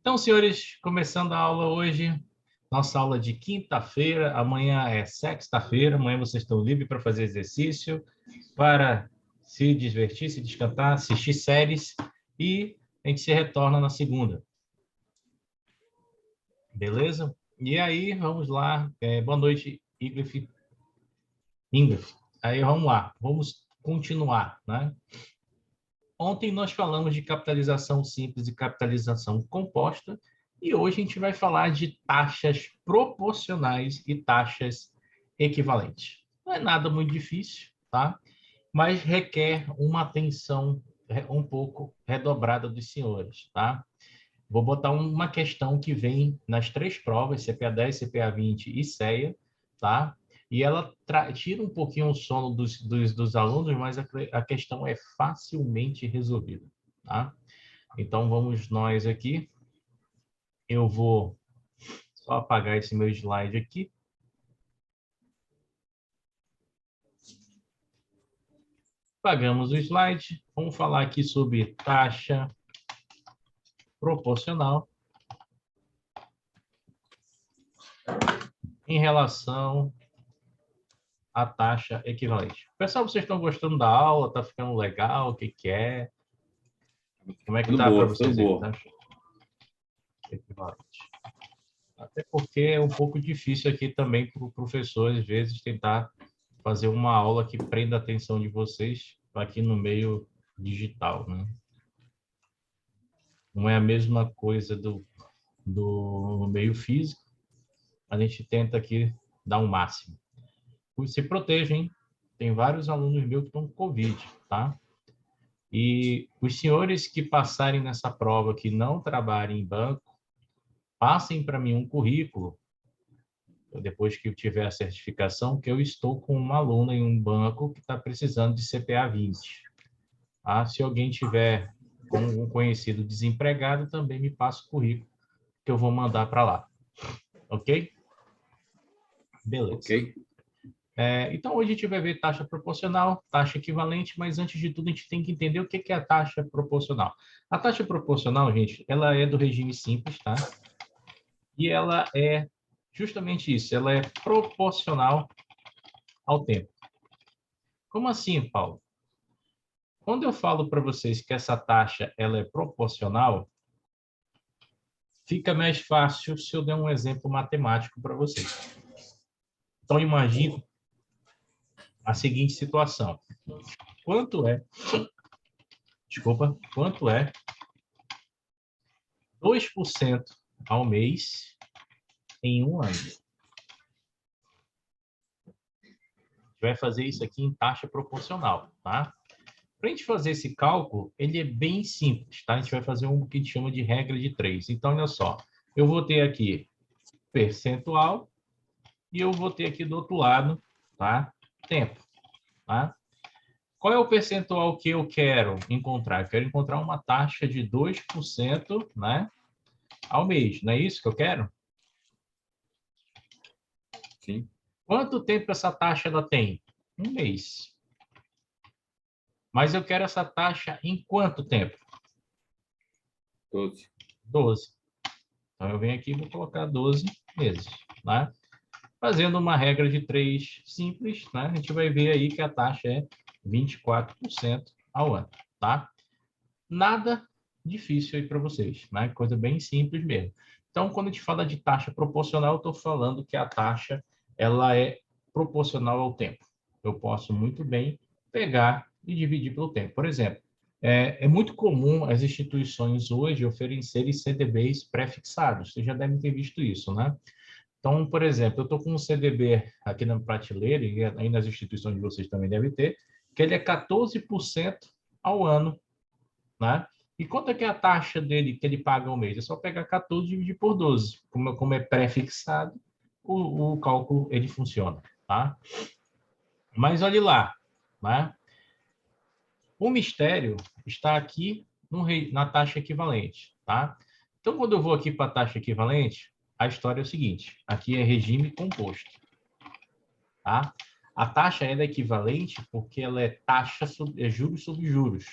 Então, senhores, começando a aula hoje, nossa aula de quinta-feira, amanhã é sexta-feira, amanhã vocês estão livres para fazer exercício, para se divertir, se descantar, assistir séries e a gente se retorna na segunda. Beleza? E aí, vamos lá. Boa noite, Ingrid. Aí, vamos lá. Vamos continuar, né? Ontem nós falamos de capitalização simples e capitalização composta, e hoje a gente vai falar de taxas proporcionais e taxas equivalentes. Não é nada muito difícil, tá? Mas requer uma atenção um pouco redobrada dos senhores, tá? Vou botar uma questão que vem nas três provas, CPA 10, CPA 20 e CEA, tá? E ela tira um pouquinho o sono dos alunos, mas a questão é facilmente resolvida, tá? Então, vamos nós aqui. Eu vou só apagar esse meu slide aqui. Apagamos o slide. Vamos falar aqui sobre taxa proporcional em relação à taxa equivalente. Pessoal, vocês estão gostando da aula? Está ficando legal? O que que é? Como é que tá para vocês aí? Tá? Equivalente. Até porque é um pouco difícil aqui também para o professor, às vezes, tentar fazer uma aula que prenda a atenção de vocês aqui no meio digital, né? Não é a mesma coisa do meio físico. A gente tenta aqui dar um máximo. Se protejam, hein? Tem vários alunos meus que estão com Covid, tá? E os senhores que passarem nessa prova que não trabalhem em banco, passem para mim um currículo, depois que eu tiver a certificação, que eu estou com uma aluna em um banco que está precisando de CPA 20. Ah, se alguém tiver com um conhecido desempregado, também me passa o currículo que eu vou mandar para lá. Ok? Beleza. Ok. Então, hoje a gente vai ver taxa proporcional, taxa equivalente, mas antes de tudo a gente tem que entender o que é a taxa proporcional. A taxa proporcional, gente, ela é do regime simples, tá? E ela é justamente isso, ela é proporcional ao tempo. Como assim, Paulo? Quando eu falo para vocês que essa taxa ela é proporcional, fica mais fácil se eu der um exemplo matemático para vocês. Então, imagine a seguinte situação. Quanto é 2% ao mês em um ano? A gente vai fazer isso aqui em taxa proporcional, tá? Para a gente fazer esse cálculo, ele é bem simples, tá? A gente vai fazer um que a gente chama de regra de 3. Então, olha só, eu vou ter aqui percentual e eu vou ter aqui do outro lado, tá? Tempo, tá? Qual é o percentual que eu quero encontrar? Eu quero encontrar uma taxa de 2%, né, ao mês. Não é isso que eu quero? Sim. Quanto tempo essa taxa ela tem? Um mês. Mas eu quero essa taxa em quanto tempo? 12. 12. Então, eu venho aqui e vou colocar 12 meses, né? Fazendo uma regra de 3 simples, né? A gente vai ver aí que a taxa é 24% ao ano, tá? Nada difícil aí para vocês, né? Coisa bem simples mesmo. Então, quando a gente fala de taxa proporcional, eu estou falando que a taxa ela é proporcional ao tempo. Eu posso muito bem pegar e dividir pelo tempo. Por exemplo, é muito comum as instituições hoje oferecerem CDBs pré-fixados. Vocês já devem ter visto isso, né? Então, por exemplo, eu estou com um CDB aqui na prateleira, e aí nas instituições de vocês também devem ter, que ele é 14% ao ano, né? E quanto é que é a taxa dele que ele paga ao mês? É só pegar 14 e dividir por 12. Como é pré-fixado, o cálculo ele funciona, tá? Mas olhe lá, né? O mistério está aqui na taxa equivalente, tá? Então, quando eu vou aqui para a taxa equivalente, a história é o seguinte: aqui é regime composto, tá? A taxa é equivalente porque ela é taxa sobre juros sobre juros.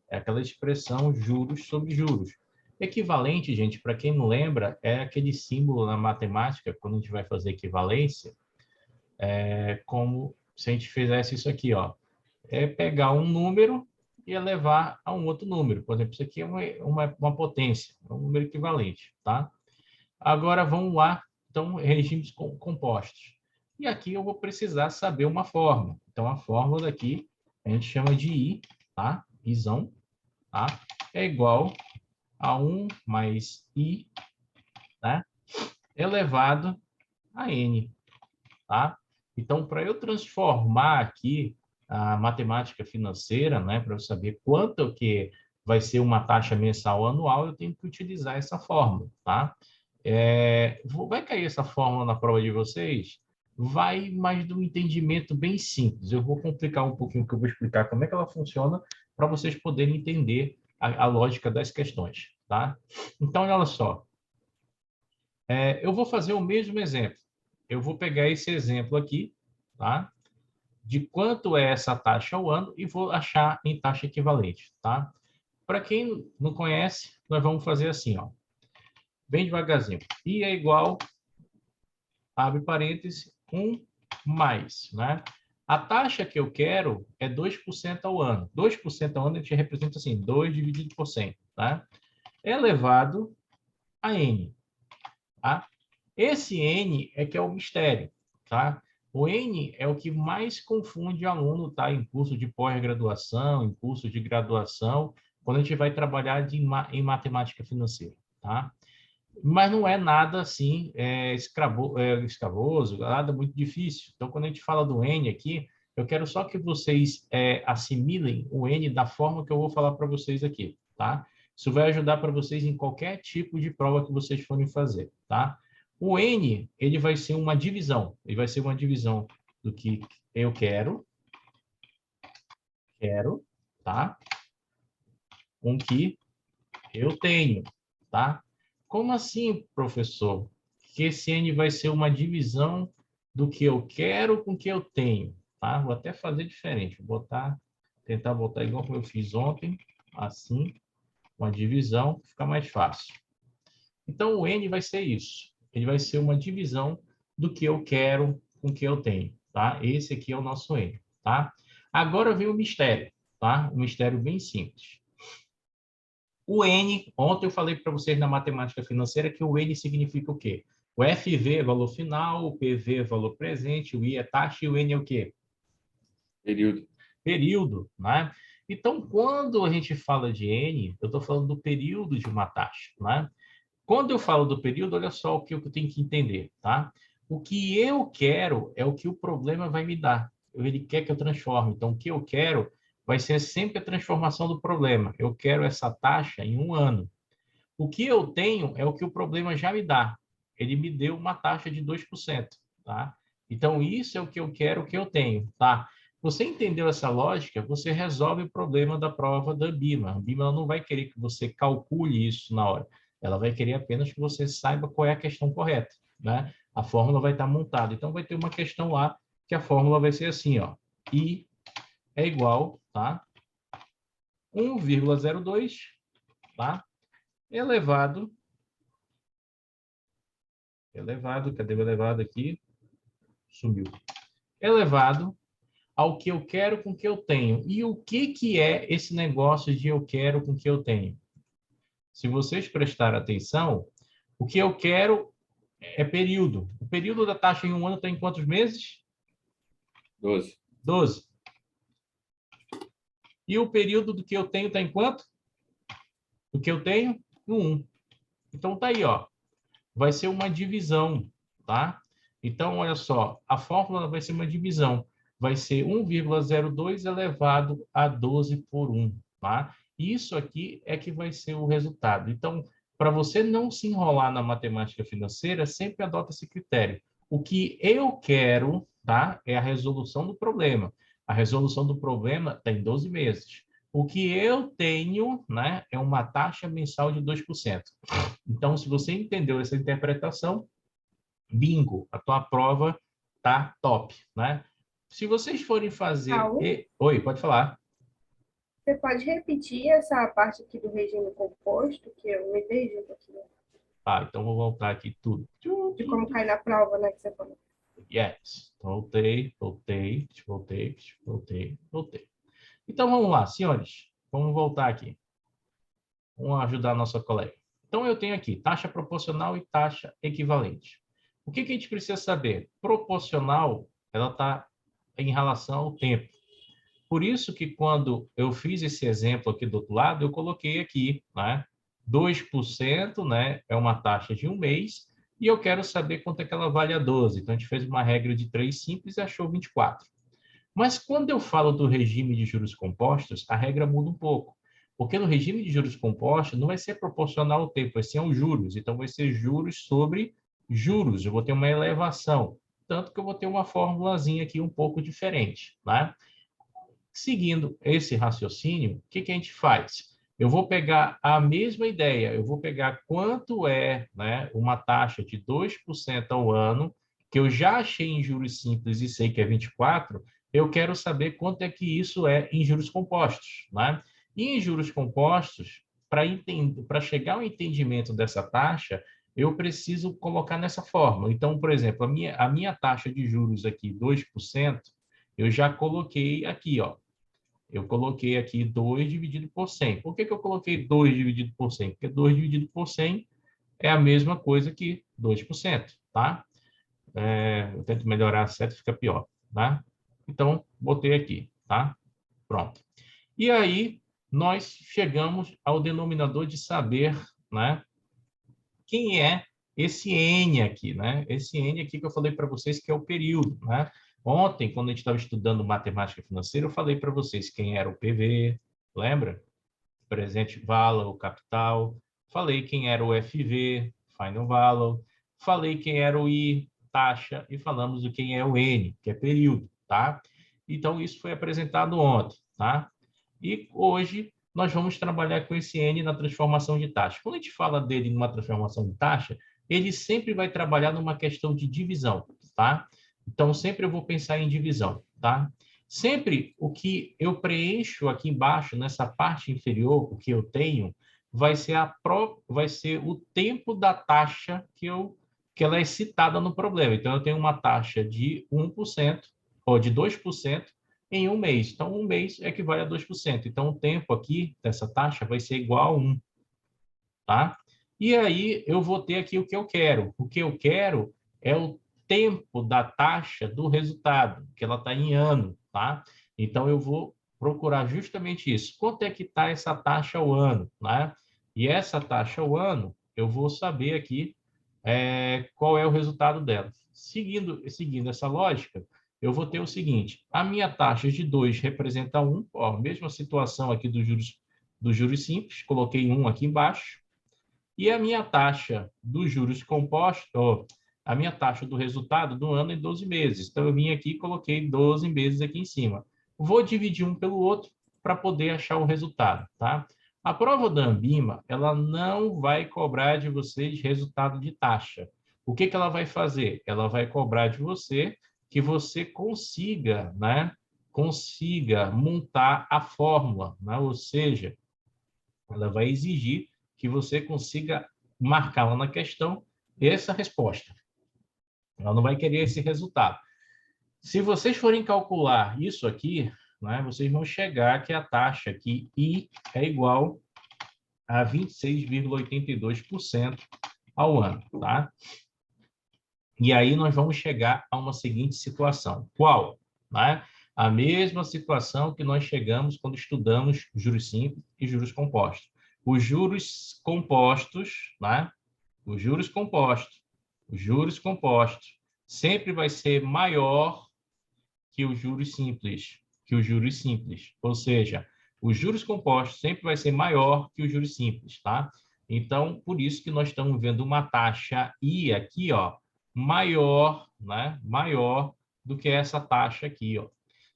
É aquela expressão juros sobre juros. Equivalente, gente, para quem não lembra, é aquele símbolo na matemática, quando a gente vai fazer equivalência, é como se a gente fizesse isso aqui, ó. É pegar um número e elevar a um outro número. Por exemplo, isso aqui é uma potência, é um número equivalente, tá? Agora, vamos lá. Então, regimes compostos. E aqui eu vou precisar saber uma fórmula. Então, a fórmula daqui a gente chama de I, tá? Izão, tá? É igual a 1 mais I, né? Elevado a N, tá? Então, para eu transformar aqui a matemática financeira, né, para eu saber quanto que vai ser uma taxa mensal anual, eu tenho que utilizar essa fórmula, tá? Vai cair essa fórmula na prova de vocês? Vai, mas de um entendimento bem simples. Eu vou complicar um pouquinho, que eu vou explicar como é que ela funciona, para vocês poderem entender a lógica das questões, tá? Então, olha só. Eu vou fazer o mesmo exemplo. Eu vou pegar esse exemplo aqui, tá? De quanto é essa taxa ao ano e vou achar em taxa equivalente, tá? Para quem não conhece, nós vamos fazer assim, ó. Bem devagarzinho. I é igual, abre parênteses, 1 mais, né? A taxa que eu quero é 2% ao ano. 2% ao ano a gente representa assim, 2 dividido por 100, tá? Elevado a N, tá? Esse N é que é o mistério, tá? O N é o que mais confunde aluno, tá? Em curso de pós-graduação, em curso de graduação, quando a gente vai trabalhar em matemática financeira, tá? Mas não é nada assim escravoso, nada muito difícil. Então, quando a gente fala do N aqui, eu quero só que vocês assimilem o N da forma que eu vou falar para vocês aqui, tá? Isso vai ajudar para vocês em qualquer tipo de prova que vocês forem fazer, tá? O N, ele vai ser uma divisão. Ele vai ser uma divisão do que eu quero, tá? Com que eu tenho, tá? Como assim, professor? Que esse N vai ser uma divisão do que eu quero com o que eu tenho, tá? Vou até fazer diferente. Vou tentar botar igual como eu fiz ontem, assim, uma divisão, fica mais fácil. Então, o N vai ser isso. Ele vai ser uma divisão do que eu quero com o que eu tenho, tá? Esse aqui é o nosso N, tá? Agora vem o mistério, tá? Um mistério bem simples. O N, ontem eu falei para vocês na matemática financeira que o N significa o quê? O FV é valor final, o PV é valor presente, o I é taxa e o N é o quê? Período. Período, né? Então, quando a gente fala de N, eu estou falando do período de uma taxa, né? Quando eu falo do período, olha só o que eu tenho que entender, tá? O que eu quero é o que o problema vai me dar. Ele quer que eu transforme. Então, o que eu quero vai ser sempre a transformação do problema. Eu quero essa taxa em 1 ano. O que eu tenho é o que o problema já me dá. Ele me deu uma taxa de 2%, tá? Então, isso é o que eu quero, o que eu tenho, tá? Você entendeu essa lógica? Você resolve o problema da prova da BIMA. A BIMA não vai querer que você calcule isso na hora. Ela vai querer apenas que você saiba qual é a questão correta, né? A fórmula vai estar montada. Então, vai ter uma questão lá que a fórmula vai ser assim, ó. I é igual, tá? 1,02, tá? Elevado, cadê o elevado aqui? Sumiu. Elevado ao que eu quero com o que eu tenho. E o que é esse negócio de eu quero com o que eu tenho? Se vocês prestarem atenção, o que eu quero é período. O período da taxa em 1 ano está em quantos meses? 12. 12. E o período do que eu tenho está em quanto? O que eu tenho? No 1. Então tá aí, ó. Vai ser uma divisão, tá? Então, olha só, a fórmula vai ser uma divisão. Vai ser 1,02 elevado a 12 por 1, tá? Isso aqui é que vai ser o resultado. Então, para você não se enrolar na matemática financeira, sempre adota esse critério. O que eu quero, tá? É a resolução do problema. A resolução do problema está em 12 meses. O que eu tenho, né, é uma taxa mensal de 2%. Então, se você entendeu essa interpretação, bingo, a tua prova tá top, né? Se vocês forem fazer... Raul, Oi, pode falar. Você pode repetir essa parte aqui do regime composto, que eu me perdi um pouquinho, Tá, então vou voltar aqui tudo. de como cai na prova, né, que você falou. Yes. Voltei. Então vamos lá, senhores. Vamos voltar aqui. Vamos ajudar a nossa colega. Então eu tenho aqui taxa proporcional e taxa equivalente. O que a gente precisa saber? Proporcional, ela está em relação ao tempo. Por isso que quando eu fiz esse exemplo aqui do outro lado, eu coloquei aqui, né? 2%, né, é uma taxa de um mês, e eu quero saber quanto é que ela vale a 12. Então, a gente fez uma regra de 3 simples e achou 24. Mas quando eu falo do regime de juros compostos, a regra muda um pouco. Porque no regime de juros compostos não vai ser proporcional ao tempo, vai ser aos juros. Então, vai ser juros sobre juros. Eu vou ter uma elevação. Tanto que eu vou ter uma formulazinha aqui um pouco diferente, né? Seguindo esse raciocínio, o que a gente faz? Eu vou pegar a mesma ideia, eu vou pegar quanto é, né, uma taxa de 2% ao ano, que eu já achei em juros simples e sei que é 24, eu quero saber quanto é que isso é em juros compostos, né? E em juros compostos, para chegar ao entendimento dessa taxa, eu preciso colocar nessa forma. Então, por exemplo, a minha taxa de juros aqui, 2%, eu já coloquei aqui, ó. Eu coloquei aqui 2 dividido por 100. Por que eu coloquei 2 dividido por 100? Porque 2 dividido por 100 é a mesma coisa que 2%, tá? Eu tento melhorar a seta, fica pior, tá? Então, botei aqui, tá? Pronto. E aí, nós chegamos ao denominador de saber, né? Quem é esse N aqui, né? Esse N aqui que eu falei para vocês que é o período, né? Ontem, quando a gente estava estudando matemática financeira, eu falei para vocês quem era o PV, lembra? Presente valor, capital. Falei quem era o FV, final value. Falei quem era o I, taxa, e falamos o quem é o N, que é período, tá? Então, isso foi apresentado ontem, tá? E hoje nós vamos trabalhar com esse N na transformação de taxa. Quando a gente fala dele numa transformação de taxa, ele sempre vai trabalhar numa questão de divisão, tá? Então, sempre eu vou pensar em divisão, tá? Sempre o que eu preencho aqui embaixo, nessa parte inferior, o que eu tenho, vai ser o tempo da taxa que ela é citada no problema. Então, eu tenho uma taxa de 1% ou de 2% em um mês. Então, um mês equivale a 2%. Então, o tempo aqui dessa taxa vai ser igual a 1, tá? E aí, eu vou ter aqui o que eu quero. O que eu quero é o tempo da taxa do resultado, que ela está em ano, tá? Então, eu vou procurar justamente isso. Quanto é que está essa taxa ao ano, né? E essa taxa ao ano, eu vou saber aqui qual é o resultado dela. Seguindo essa lógica, eu vou ter o seguinte: a minha taxa de 2 representa 1, ó, mesma situação aqui dos juros simples, coloquei 1 aqui embaixo, e a minha taxa dos juros compostos, ó, a minha taxa do resultado do ano é 12 meses. Então, eu vim aqui e coloquei 12 meses aqui em cima. Vou dividir um pelo outro para poder achar o resultado, tá? A prova da Ambima, ela não vai cobrar de vocês resultado de taxa. O que ela vai fazer? Ela vai cobrar de você que você consiga, né? Consiga montar a fórmula, né? Ou seja, ela vai exigir que você consiga marcar lá na questão essa resposta. Ela não vai querer esse resultado. Se vocês forem calcular isso aqui, né, vocês vão chegar que a taxa aqui I é igual a 26,82% ao ano, tá? E aí nós vamos chegar a uma seguinte situação. Qual? Né? A mesma situação que nós chegamos quando estudamos juros simples e juros compostos. Os juros compostos, né? Os juros compostos sempre vai ser maior que os juros simples, Ou seja, os juros compostos sempre vai ser maior que os juros simples, tá? Então, por isso que nós estamos vendo uma taxa I aqui, ó, maior, né? Maior do que essa taxa aqui, ó,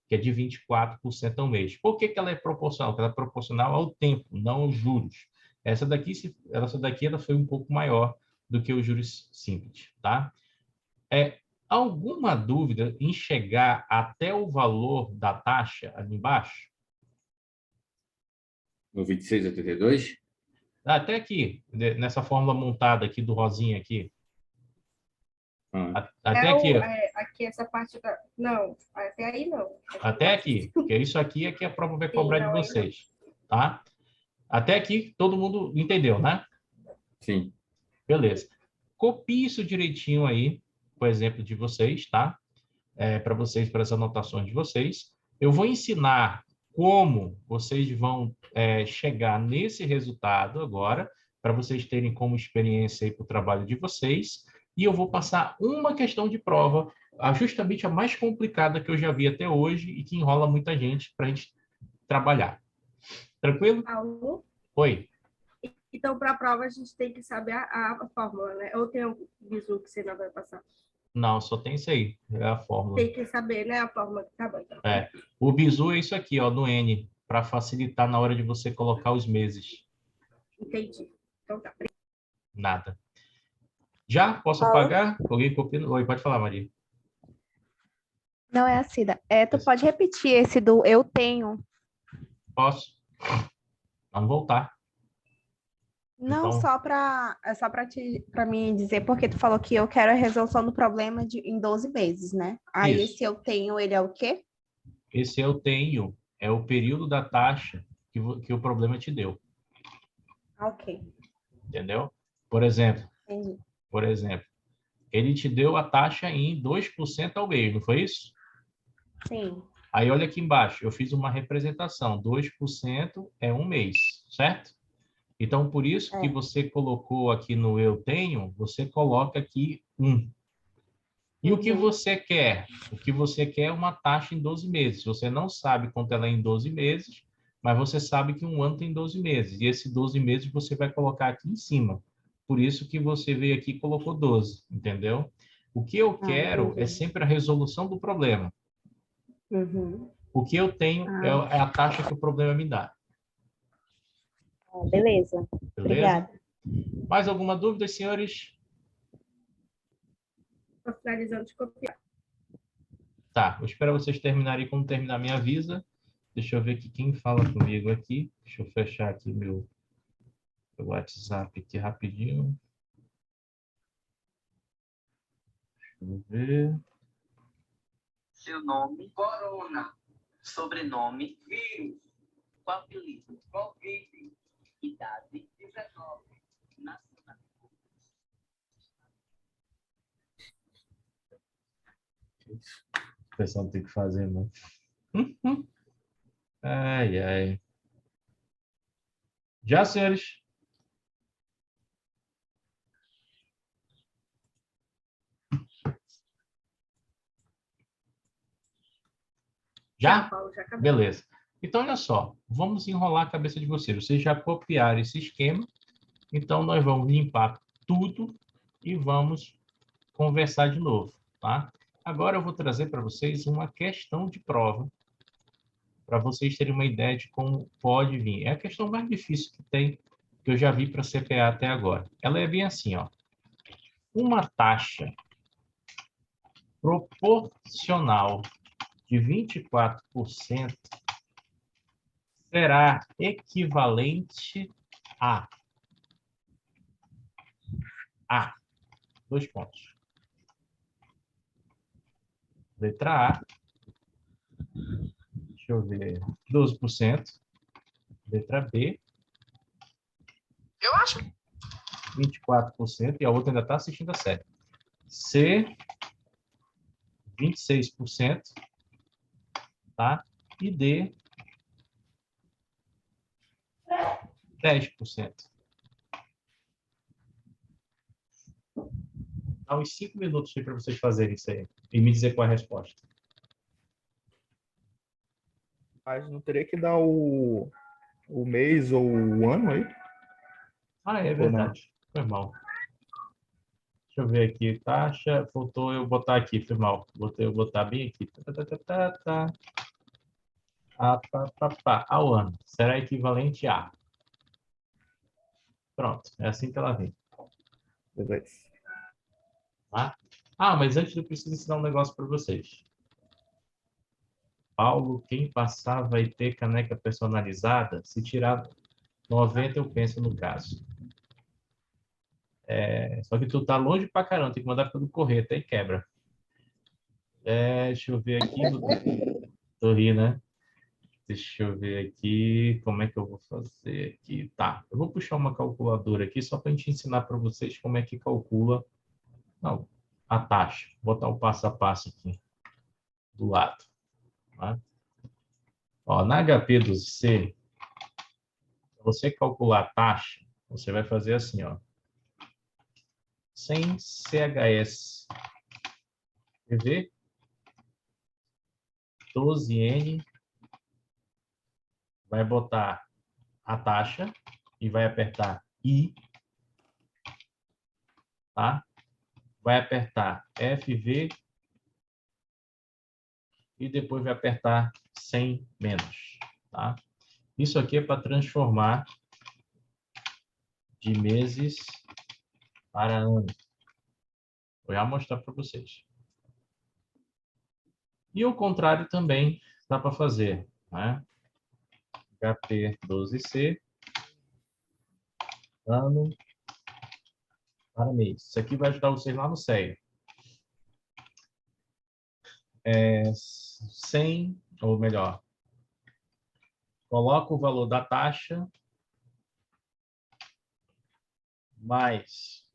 que é de 24% ao mês. Por que ela é proporcional? Porque ela é proporcional ao tempo, não aos juros. Essa daqui ela foi um pouco maior do que os juros simples, tá? Alguma dúvida em chegar até o valor da taxa ali embaixo? No 26,82? Até aqui, nessa fórmula montada aqui do rosinha aqui. Ah, Até aqui, ó. Aqui essa parte da... Não, até aí não. Até aqui. Porque isso aqui é que a prova vai Sim, cobrar de não, aí vocês. Tá? Até aqui, todo mundo entendeu, né? sim. Beleza. Copie isso direitinho aí, por exemplo de vocês, tá? Para vocês, para as anotações de vocês. Eu vou ensinar como vocês vão chegar nesse resultado agora, para vocês terem como experiência aí para o trabalho de vocês. E eu vou passar uma questão de prova, justamente a mais complicada que eu já vi até hoje e que enrola muita gente para a gente trabalhar. Tranquilo? Paulo, Oi. então, para a prova, a gente tem que saber a fórmula, né? Ou tem um bizu que você não vai passar? Não, só tem isso aí, é a fórmula. Tem que saber, né? A fórmula. Tá bom, então. O bizu é isso aqui, ó, no N, para facilitar na hora de você colocar os meses. Entendi. Então tá. Nada. Já? Posso apagar? Alguém copia? Oi, pode falar, Maria. Não é a Cida. Tu pode repetir esse do eu tenho? Posso? Vamos voltar. Não, Então, para mim dizer, porque tu falou que eu quero a resolução do problema em 12 meses, né? Aí Isso. esse eu tenho, ele é o quê? esse eu tenho é o período da taxa que o problema te deu, Ok, entendeu? entendi. Por exemplo, ele te deu a taxa em 2% ao mês, não foi isso? Sim. Aí olha aqui embaixo, eu fiz uma representação, 2% é um mês, certo? Então, por isso que você colocou aqui no eu tenho, você coloca aqui 1. E o que você quer? O que você quer é uma taxa em 12 meses. Você não sabe quanto ela é em 12 meses, mas você sabe que um ano tem 12 meses. E esse 12 meses você vai colocar aqui em cima. Por isso que você veio aqui e colocou 12, entendeu? O que eu quero é Entendi. sempre a resolução do problema. O que eu tenho é a taxa que o problema me dá. Beleza. Beleza? Obrigada. Mais alguma dúvida, senhores? Estou finalizando de copiar. Tá, vou esperar vocês terminarem. Quando terminar, me avisa. Deixa eu ver aqui quem fala comigo aqui. Deixa eu fechar aqui meu WhatsApp aqui rapidinho. Deixa eu ver. Seu nome, Corona. Sobrenome, Vírus. Qual apelido? Covid. Idade, 19. Nacionalidade. O pessoal não tem que fazer, não. Ai, ai. Já, senhores? Já? Paulo, já acabou. Beleza. Então, olha só. Vamos enrolar a cabeça de vocês. Vocês já copiaram esse esquema. Então, nós vamos limpar tudo e vamos conversar de novo, tá? Agora eu vou trazer para vocês uma questão de prova, para vocês terem uma ideia de como pode vir. É a questão mais difícil que tem, que eu já vi para CPA até agora. Ela é bem assim, ó. Uma taxa proporcional de 24% será equivalente a 2 pontos. Letra A, deixa eu ver, 12%. Letra B, Eu acho 24%, e a outra ainda está assistindo a série. C, 26%, tá? E D, 10%. Dá uns 5 minutos para vocês fazerem isso aí e me dizer qual é a resposta. Mas não teria que dar o mês ou o ano aí? Ah, é verdade. Foi mal. Deixa eu ver aqui. Taxa, faltou eu botar aqui, foi mal. Eu botar bem aqui. Ao ano. Será equivalente a. Pronto, é assim que ela vem. Beleza. Tá? Ah, mas antes eu preciso ensinar um negócio para vocês. Paulo, quem passar vai ter caneca personalizada? Se tirar 90 eu penso no caso. Só que tu tá longe pra caramba, tem que mandar pelo correio, até quebra. Deixa eu ver aqui. Tô rindo, né? Deixa eu ver aqui como é que eu vou fazer aqui. Tá, eu vou puxar uma calculadora aqui só para a gente ensinar para vocês como é que calcula a taxa. Vou botar o passo a passo aqui do lado. Tá? Ó, na HP do C, para você calcular a taxa, você vai fazer assim, ó. Sem CHS PV, 12N, vai botar a taxa e vai apertar I, tá? Vai apertar FV e depois vai apertar 100 menos, tá? Isso aqui é para transformar de meses para ano. Vou já mostrar para vocês. E o contrário também dá para fazer, né? HP12C, ano para mês. Isso aqui vai ajudar vocês lá no CEA. 100, ou melhor, coloca o valor da taxa mais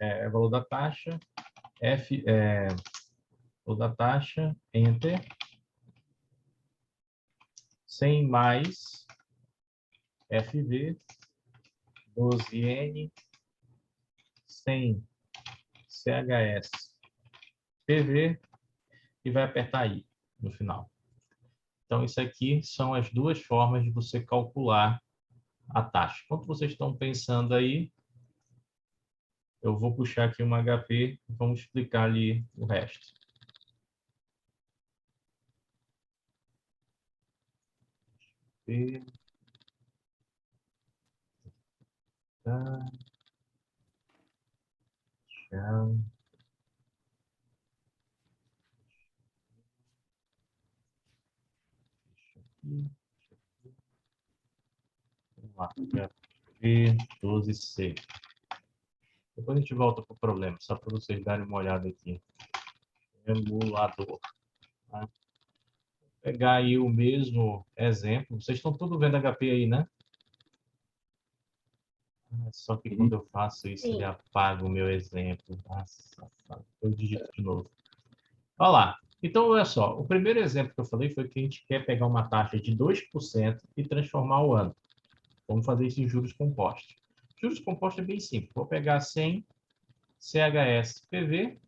o valor da taxa, valor da taxa, Enter, 100 mais FV, 12N, 100 CHS PV e vai apertar I no final. Então, isso aqui são as duas formas de você calcular a taxa. Enquanto vocês estão pensando aí, eu vou puxar aqui uma HP e vamos explicar ali o resto. Vamos lá, HP12C. Depois a gente volta para o problema, só para vocês darem uma olhada aqui. Emulador. Tá? Vou pegar aí o mesmo exemplo. Vocês estão tudo vendo HP aí, né? Só que quando eu faço isso, ele apaga o meu exemplo. Nossa, eu digito de novo. Olha lá. Então, olha só. O primeiro exemplo que eu falei foi que a gente quer pegar uma taxa de 2% e transformar o ano. Vamos fazer isso em juros compostos. Juros compostos é bem simples. Vou pegar 100 CHS PV,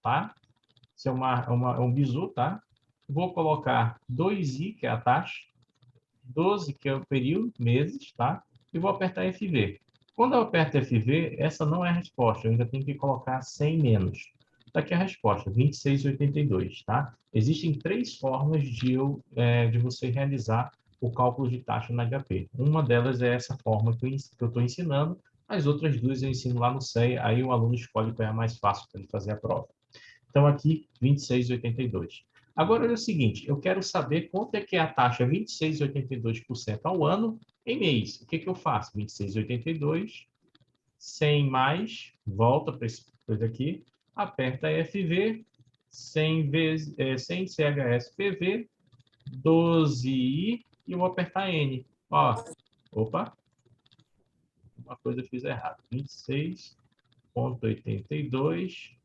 tá? Isso é um bizu, tá? Vou colocar 2i, que é a taxa, 12, que é o período, meses, tá? E vou apertar FV. Quando eu aperto FV, essa não é a resposta, eu ainda tenho que colocar 100 menos. Daqui a resposta, 26,82, tá? Existem 3 formas de você realizar o cálculo de taxa na HP. Uma delas é essa forma que eu estou ensinando, as outras 2 eu ensino lá no CEA, aí o aluno escolhe qual é a mais fácil para ele fazer a prova. Então, aqui, 26,82. Agora, olha o seguinte, eu quero saber quanto é que é a taxa 26,82% ao ano em mês. O que que eu faço? 26,82, 100 mais, volta para esse coisa aqui, aperta FV, 100 CHS PV, 12I e eu vou apertar N. Ó, opa, uma coisa eu fiz errado. 26,82,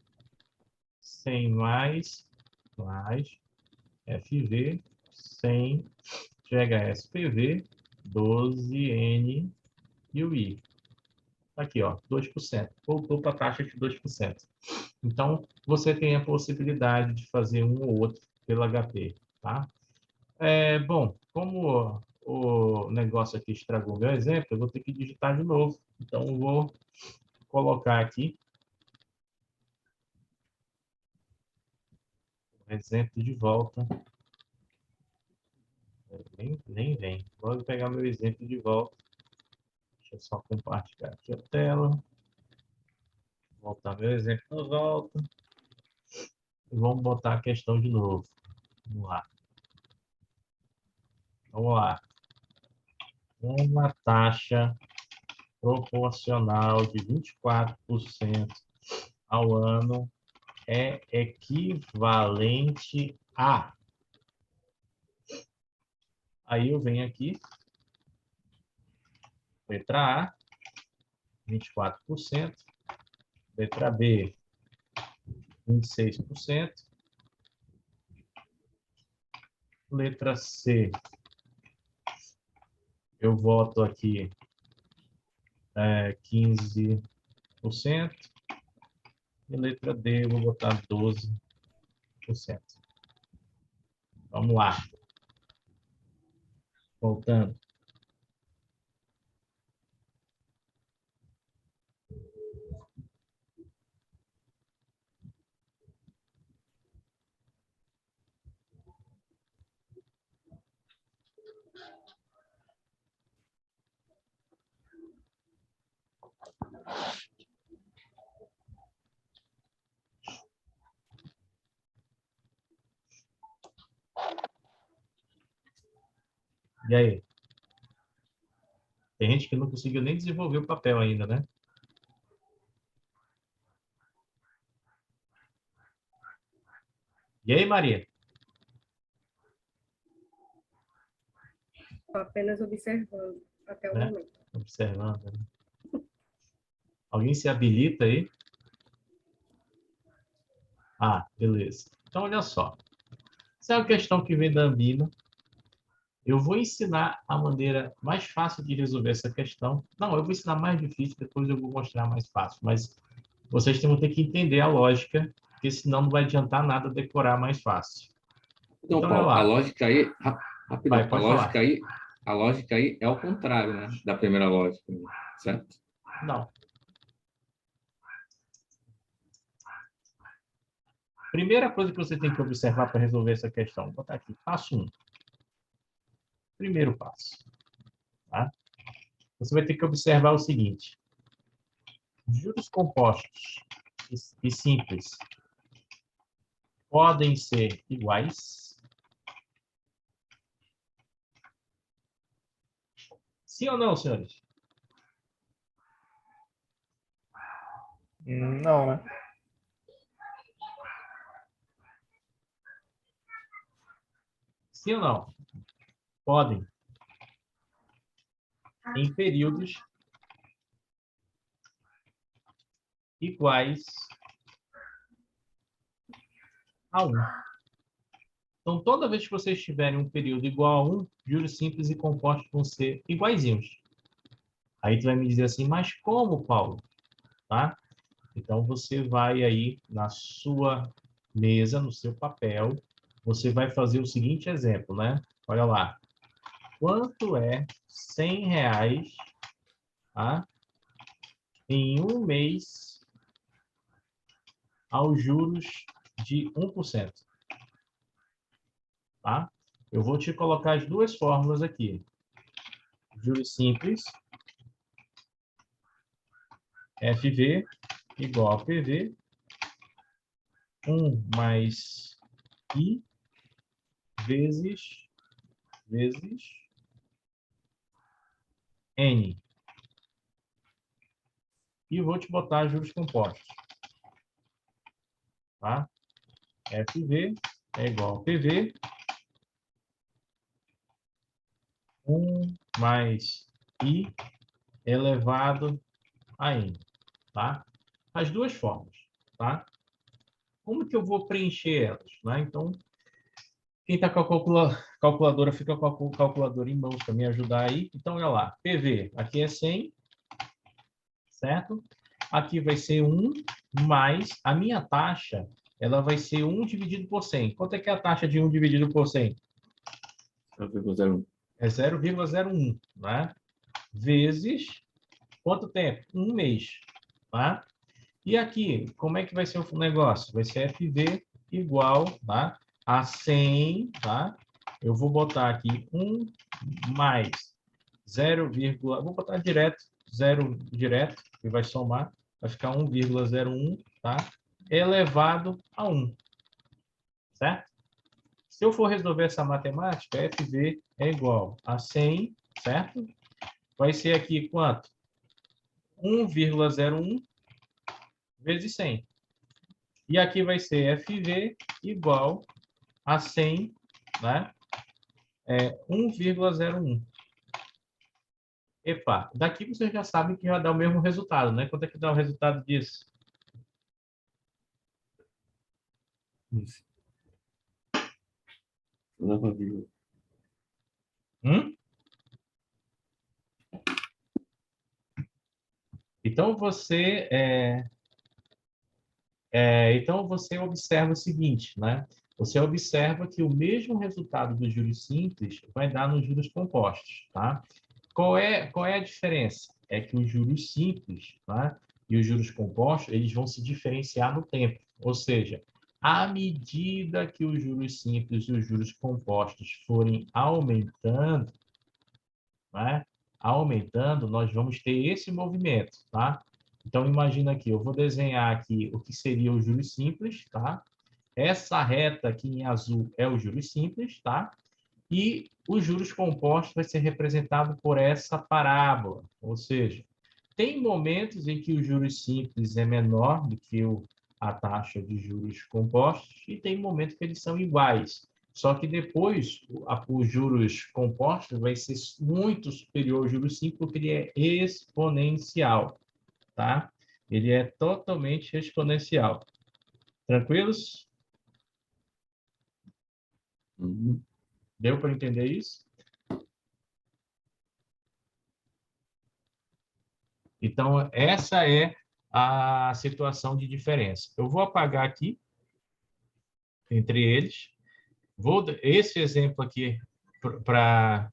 100 mais FV, 100 GHS PV, 12N e o I. Aqui, ó, 2%. Voltou para a taxa de 2%. Então, você tem a possibilidade de fazer um ou outro pelo HP, tá? Bom, como o negócio aqui estragou meu exemplo, eu vou ter que digitar de novo. Então, eu vou colocar aqui o exemplo de volta. Nem vem. Vou pegar meu exemplo de volta. Deixa eu só compartilhar aqui a tela. Voltar meu exemplo de volta. E vamos botar a questão de novo. Vamos lá. Vamos lá. uma taxa proporcional de 24% ao ano é equivalente a... Aí eu venho aqui, letra A, 24%, letra B, 26%, letra C, eu voto aqui 15%, e letra D eu vou botar 12%. Vamos lá. Voltando. E aí? Tem gente que não conseguiu nem desenvolver o papel ainda, né? E aí, Maria? Tô apenas observando até o Né? momento. Observando. Né? Alguém se habilita aí? Ah, beleza. Então, olha só. Essa é uma questão que vem da Ambima. Eu vou ensinar a maneira mais fácil de resolver essa questão. Não, eu vou ensinar mais difícil, depois eu vou mostrar mais fácil. Mas vocês vão ter que entender a lógica, porque senão não vai adiantar nada decorar mais fácil. Então, Então, Paulo, olha lá. a lógica aí, rapidão, Vai, pode falar. a lógica aí é o contrário, né, da primeira lógica, certo? Não. Primeira coisa que você tem que observar para resolver essa questão, vou botar aqui, passo 1. Primeiro passo. Tá? Você vai ter que observar o seguinte. Juros compostos e simples podem ser iguais? Sim ou não, senhores? Não, né? Sim ou não? Podem. Em períodos iguais a 1. Então, toda vez que vocês tiverem um período igual a 1, juros simples e compostos vão ser iguaizinhos. Aí tu vai me dizer assim, mas como, Paulo? Tá? Então, você vai aí na sua mesa, no seu papel, você vai fazer o seguinte exemplo, né? Olha lá. Quanto é R$100, tá? Em um mês aos juros de 1%? Tá? Eu vou te colocar as duas fórmulas aqui. Juros simples, FV igual a PV, 1 mais I vezes N. E vou te botar juros compostos. Tá? FV é igual a PV, 1 mais I elevado a N. Tá? As duas formas. Tá? Como que eu vou preencher elas? Né? Então, quem está com a calculadora, fica com a calculadora em mãos para me ajudar aí. Então, olha lá. PV, aqui é 100, certo? Aqui vai ser 1 mais a minha taxa, ela vai ser 1 dividido por 100. Quanto é que é a taxa de 1 dividido por 100? 0,01. É 0,01, né? Vezes quanto tempo? Um mês, tá? E aqui, como é que vai ser o negócio? Vai ser FV igual, tá? A 100, tá? Eu vou botar aqui 1 mais 0, vou botar direto, 0 direto, que vai somar, vai ficar 1,01, tá? Elevado a 1, certo? Se eu for resolver essa matemática, FV é igual a 100, certo? vai ser aqui quanto? 1,01 vezes 100. E aqui vai ser FV igual a 100, né? 1,01. Epa, daqui você já sabe que vai dar o mesmo resultado, né? Quanto é que dá o resultado disso? Isso. Não dá pra ver. Então então você observa o seguinte, né? Você observa que o mesmo resultado dos juros simples vai dar nos juros compostos, tá? Qual é a diferença? É que os juros simples, tá? E os juros compostos, eles vão se diferenciar no tempo. Ou seja, à medida que os juros simples e os juros compostos forem aumentando, né? Aumentando, nós vamos ter esse movimento, tá? Então, imagina aqui, eu vou desenhar aqui o que seria os juros simples, tá? Essa reta aqui em azul é os juros simples, tá? E os juros compostos vai ser representado por essa parábola, ou seja, tem momentos em que os juros simples é menor do que a taxa de juros compostos e tem momentos que eles são iguais. Só que depois, os juros compostos vai ser muito superior ao juros simples, porque ele é exponencial, tá? Ele é totalmente exponencial. Tranquilos? Uhum. Deu para entender isso? Então, essa é a situação de diferença. Eu vou apagar aqui, entre eles. Esse exemplo aqui, para...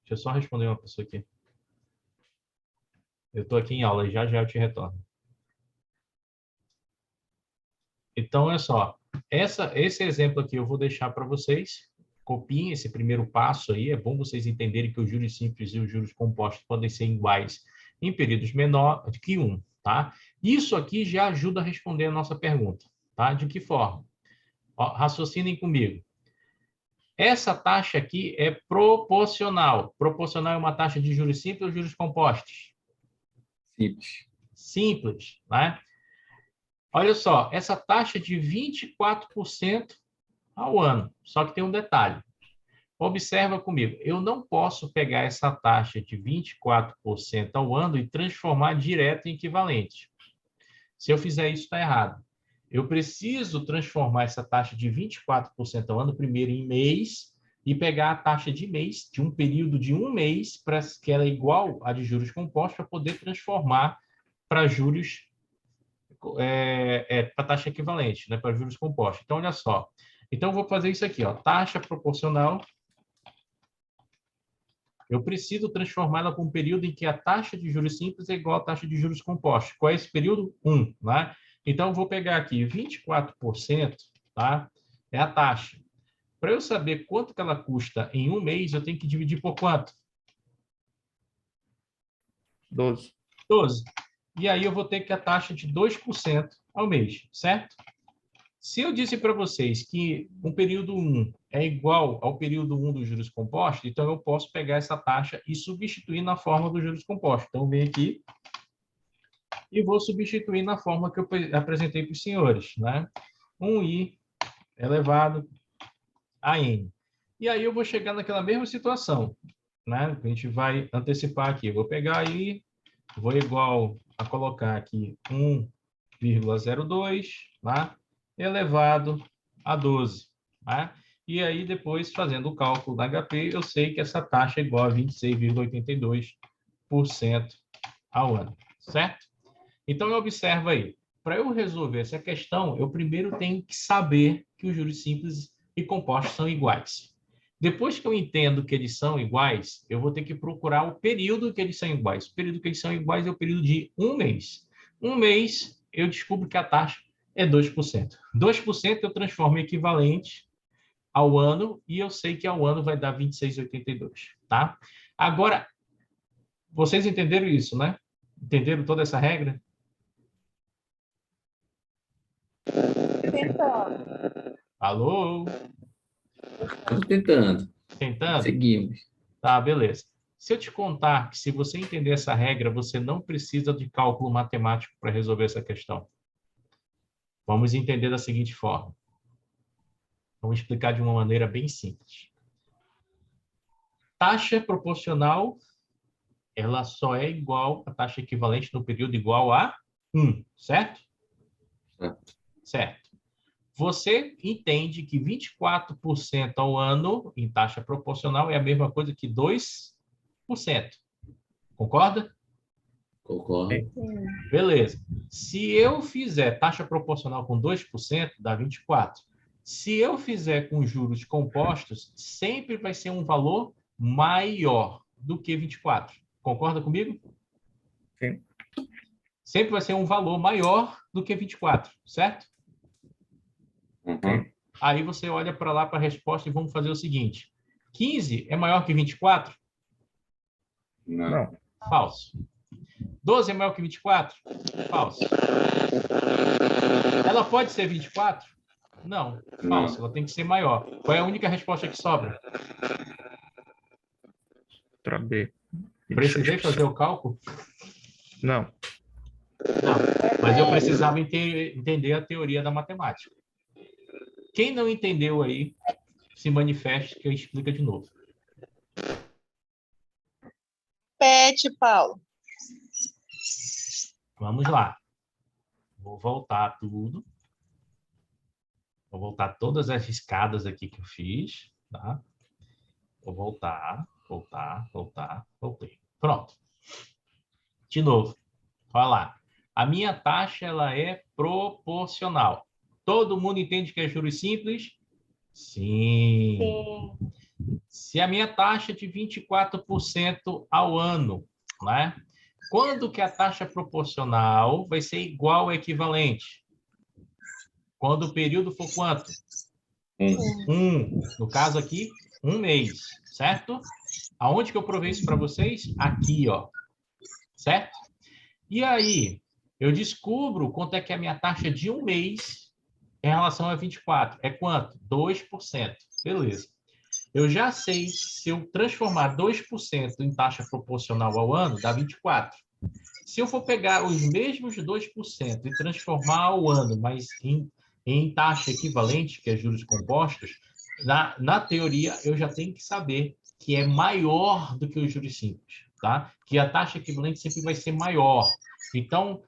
Deixa eu só responder uma pessoa aqui. Eu estou aqui em aula, já eu te retorno. Então, olha só. Esse exemplo aqui eu vou deixar para vocês. Copiem esse primeiro passo aí. É bom vocês entenderem que os juros simples e os juros compostos podem ser iguais em períodos menores que 1, tá? Isso aqui já ajuda a responder a nossa pergunta, tá? De que forma? Ó, raciocinem comigo. Essa taxa aqui é proporcional. Proporcional é uma taxa de juros simples ou juros compostos? Simples. Simples, né? Olha só, essa taxa de 24% ao ano. Só que tem um detalhe. Observa comigo, eu não posso pegar essa taxa de 24% ao ano e transformar direto em equivalente. Se eu fizer isso, está errado. Eu preciso transformar essa taxa de 24% ao ano primeiro em mês e pegar a taxa de mês, de um período de um mês, para que ela é igual à de juros compostos, para poder transformar para juros, para taxa equivalente, né, para juros compostos. Então, olha só. Então, eu vou fazer isso aqui, ó, taxa proporcional. Eu preciso transformá-la para um período em que a taxa de juros simples é igual à taxa de juros compostos. Qual é esse período? 1, né? Então, eu vou pegar aqui 24%, tá? É a taxa. Para eu saber quanto que ela custa em um mês, eu tenho que dividir por quanto? 12. 12. E aí eu vou ter que a taxa de 2% ao mês, certo? Se eu disse para vocês que o período 1 é igual ao período 1 dos juros compostos, então eu posso pegar essa taxa e substituir na forma dos juros compostos. Então, eu venho aqui e vou substituir na forma que eu apresentei para os senhores, né? 1i elevado a n. E aí eu vou chegar naquela mesma situação, né? A gente vai antecipar aqui. Eu vou pegar aí, vou igual a colocar aqui 1,02, tá? Elevado a 12. Tá? E aí, depois, fazendo o cálculo da HP, eu sei que essa taxa é igual a 26,82% ao ano, certo? Então, observa aí. Para eu resolver essa questão, eu primeiro tenho que saber que os juros simples e compostos são iguais. Depois que eu entendo que eles são iguais, eu vou ter que procurar o período que eles são iguais. O período que eles são iguais é o período de um mês. Um mês, eu descubro que a taxa é 2%. 2% eu transformo em equivalente ao ano e eu sei que ao ano vai dar 26,82, tá? Agora, vocês entenderam isso, né? Entenderam toda essa regra? Alô? Estamos tentando. Tentando? Seguimos. Tá, beleza. Se eu te contar que se você entender essa regra, você não precisa de cálculo matemático para resolver essa questão. Vamos entender da seguinte forma. Vamos explicar de uma maneira bem simples. Taxa proporcional, ela só é igual a taxa equivalente no período igual a 1, certo? Certo. Você entende que 24% ao ano em taxa proporcional é a mesma coisa que 2%. Concorda? Concordo. Beleza. Se eu fizer taxa proporcional com 2%, dá 24. Se eu fizer com juros compostos, sempre vai ser um valor maior do que 24. Concorda comigo? Sim. Sempre vai ser um valor maior do que 24, certo? Uhum. Aí você olha para lá para a resposta e vamos fazer o seguinte. 15 é maior que 24? Não. Não. Falso. 12 é maior que 24? Falso. Ela pode ser 24? Não. Falso. Ela tem que ser maior. Qual é a única resposta que sobra? Letra B. Precisei 26%. fazer o cálculo? Não. Não. Mas eu precisava entender a teoria da matemática. Quem não entendeu aí, se manifeste que eu explico de novo. Repete, Paulo. Vamos lá. Vou voltar tudo. Vou voltar todas as escadas aqui que eu fiz, tá? Vou voltar. Voltei. Pronto. De novo. Olha lá. A minha taxa, ela é proporcional. Todo mundo entende que é juros simples? Sim. Se a minha taxa é de 24% ao ano, né? Quando que a taxa proporcional vai ser igual ou equivalente? Quando o período for quanto? 1. No caso aqui, 1 mês, certo? Aonde que eu provei isso para vocês? Aqui, ó. Certo? E aí, eu descubro quanto é que é a minha taxa de 1 mês em relação a 24. É quanto? 2%. Beleza. Eu já sei, se eu transformar 2% em taxa proporcional ao ano, dá 24. Se eu for pegar os mesmos 2% e transformar ao ano, mas em taxa equivalente, que é juros compostos, na teoria, eu já tenho que saber que é maior do que os juros simples, tá? Que a taxa equivalente sempre vai ser maior. Então,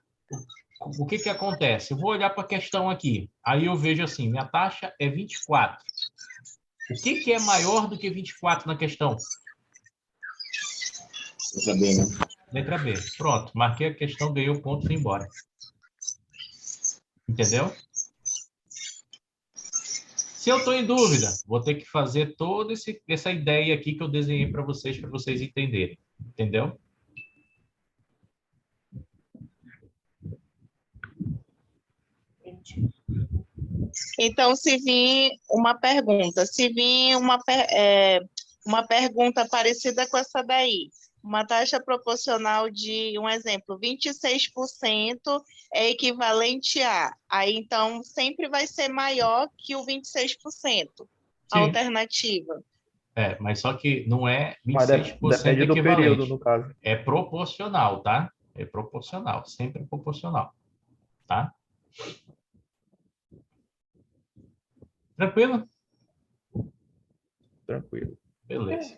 o que acontece? Eu vou olhar para a questão aqui. Aí eu vejo assim, minha taxa é 24. O que é maior do que 24 na questão? Letra B, né? Letra B. Pronto. Marquei a questão, ganhei o ponto e fui embora. Entendeu? Se eu estou em dúvida, vou ter que fazer toda essa ideia aqui que eu desenhei para vocês entenderem. Entendeu? Então, se vir uma pergunta, uma pergunta parecida com essa daí, uma taxa proporcional de, um exemplo, 26% é equivalente a, aí então sempre vai ser maior que o 26%, a Sim. alternativa. Mas só que não é Mas 26% depende do equivalente. período, no caso. É proporcional, tá? É proporcional, sempre proporcional, tá? Tranquilo? Tranquilo. Beleza.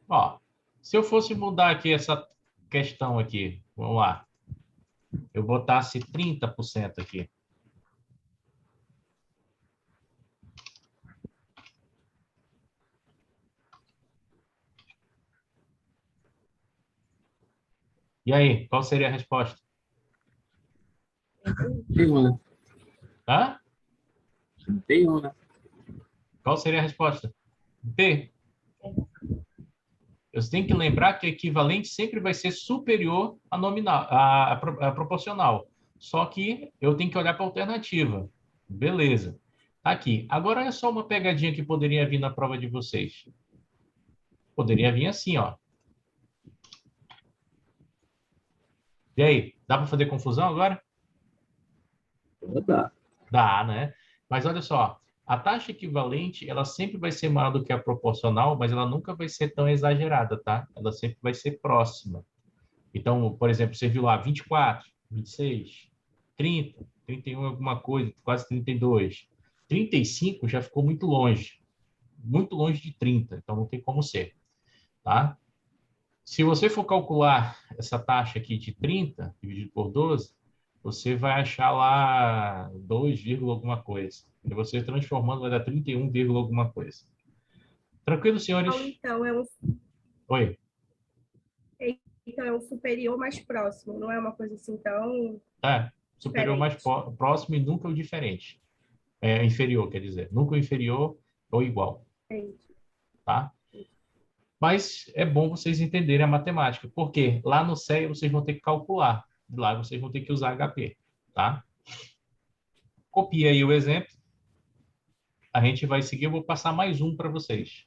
Ó, se eu fosse mudar aqui essa questão aqui, vamos lá. Eu botasse 30% aqui. E aí, qual seria a resposta? Tem um, né? Hã? Tem um, né? Qual seria a resposta? B. Eu tenho que lembrar que equivalente sempre vai ser superior a nominal, a proporcional. Só que eu tenho que olhar para a alternativa. Beleza. Aqui. Agora é só uma pegadinha que poderia vir na prova de vocês. Poderia vir assim, ó. E aí, dá para fazer confusão agora? Dá. Dá, né? Mas olha só. A taxa equivalente, ela sempre vai ser maior do que a proporcional, mas ela nunca vai ser tão exagerada, tá? Ela sempre vai ser próxima. Então, por exemplo, você viu lá 24, 26, 30, 31 alguma coisa, quase 32. 35 já ficou muito longe de 30, então não tem como ser, tá? Se você for calcular essa taxa aqui de 30 dividido por 12, você vai achar lá 2, alguma coisa. E você transformando vai dar 31, alguma coisa. Tranquilo, senhores? Oi. Então é um superior mais próximo, não é uma coisa assim tão É, superior mais diferente. próximo e nunca o diferente. É, inferior, quer dizer. Nunca o inferior ou igual, Entendi. tá? Mas é bom vocês entenderem a matemática, porque lá no CEA vocês vão ter que calcular. Lá vocês vão ter que usar HP, tá? Copia aí o exemplo. A gente vai seguir, eu vou passar mais um para vocês.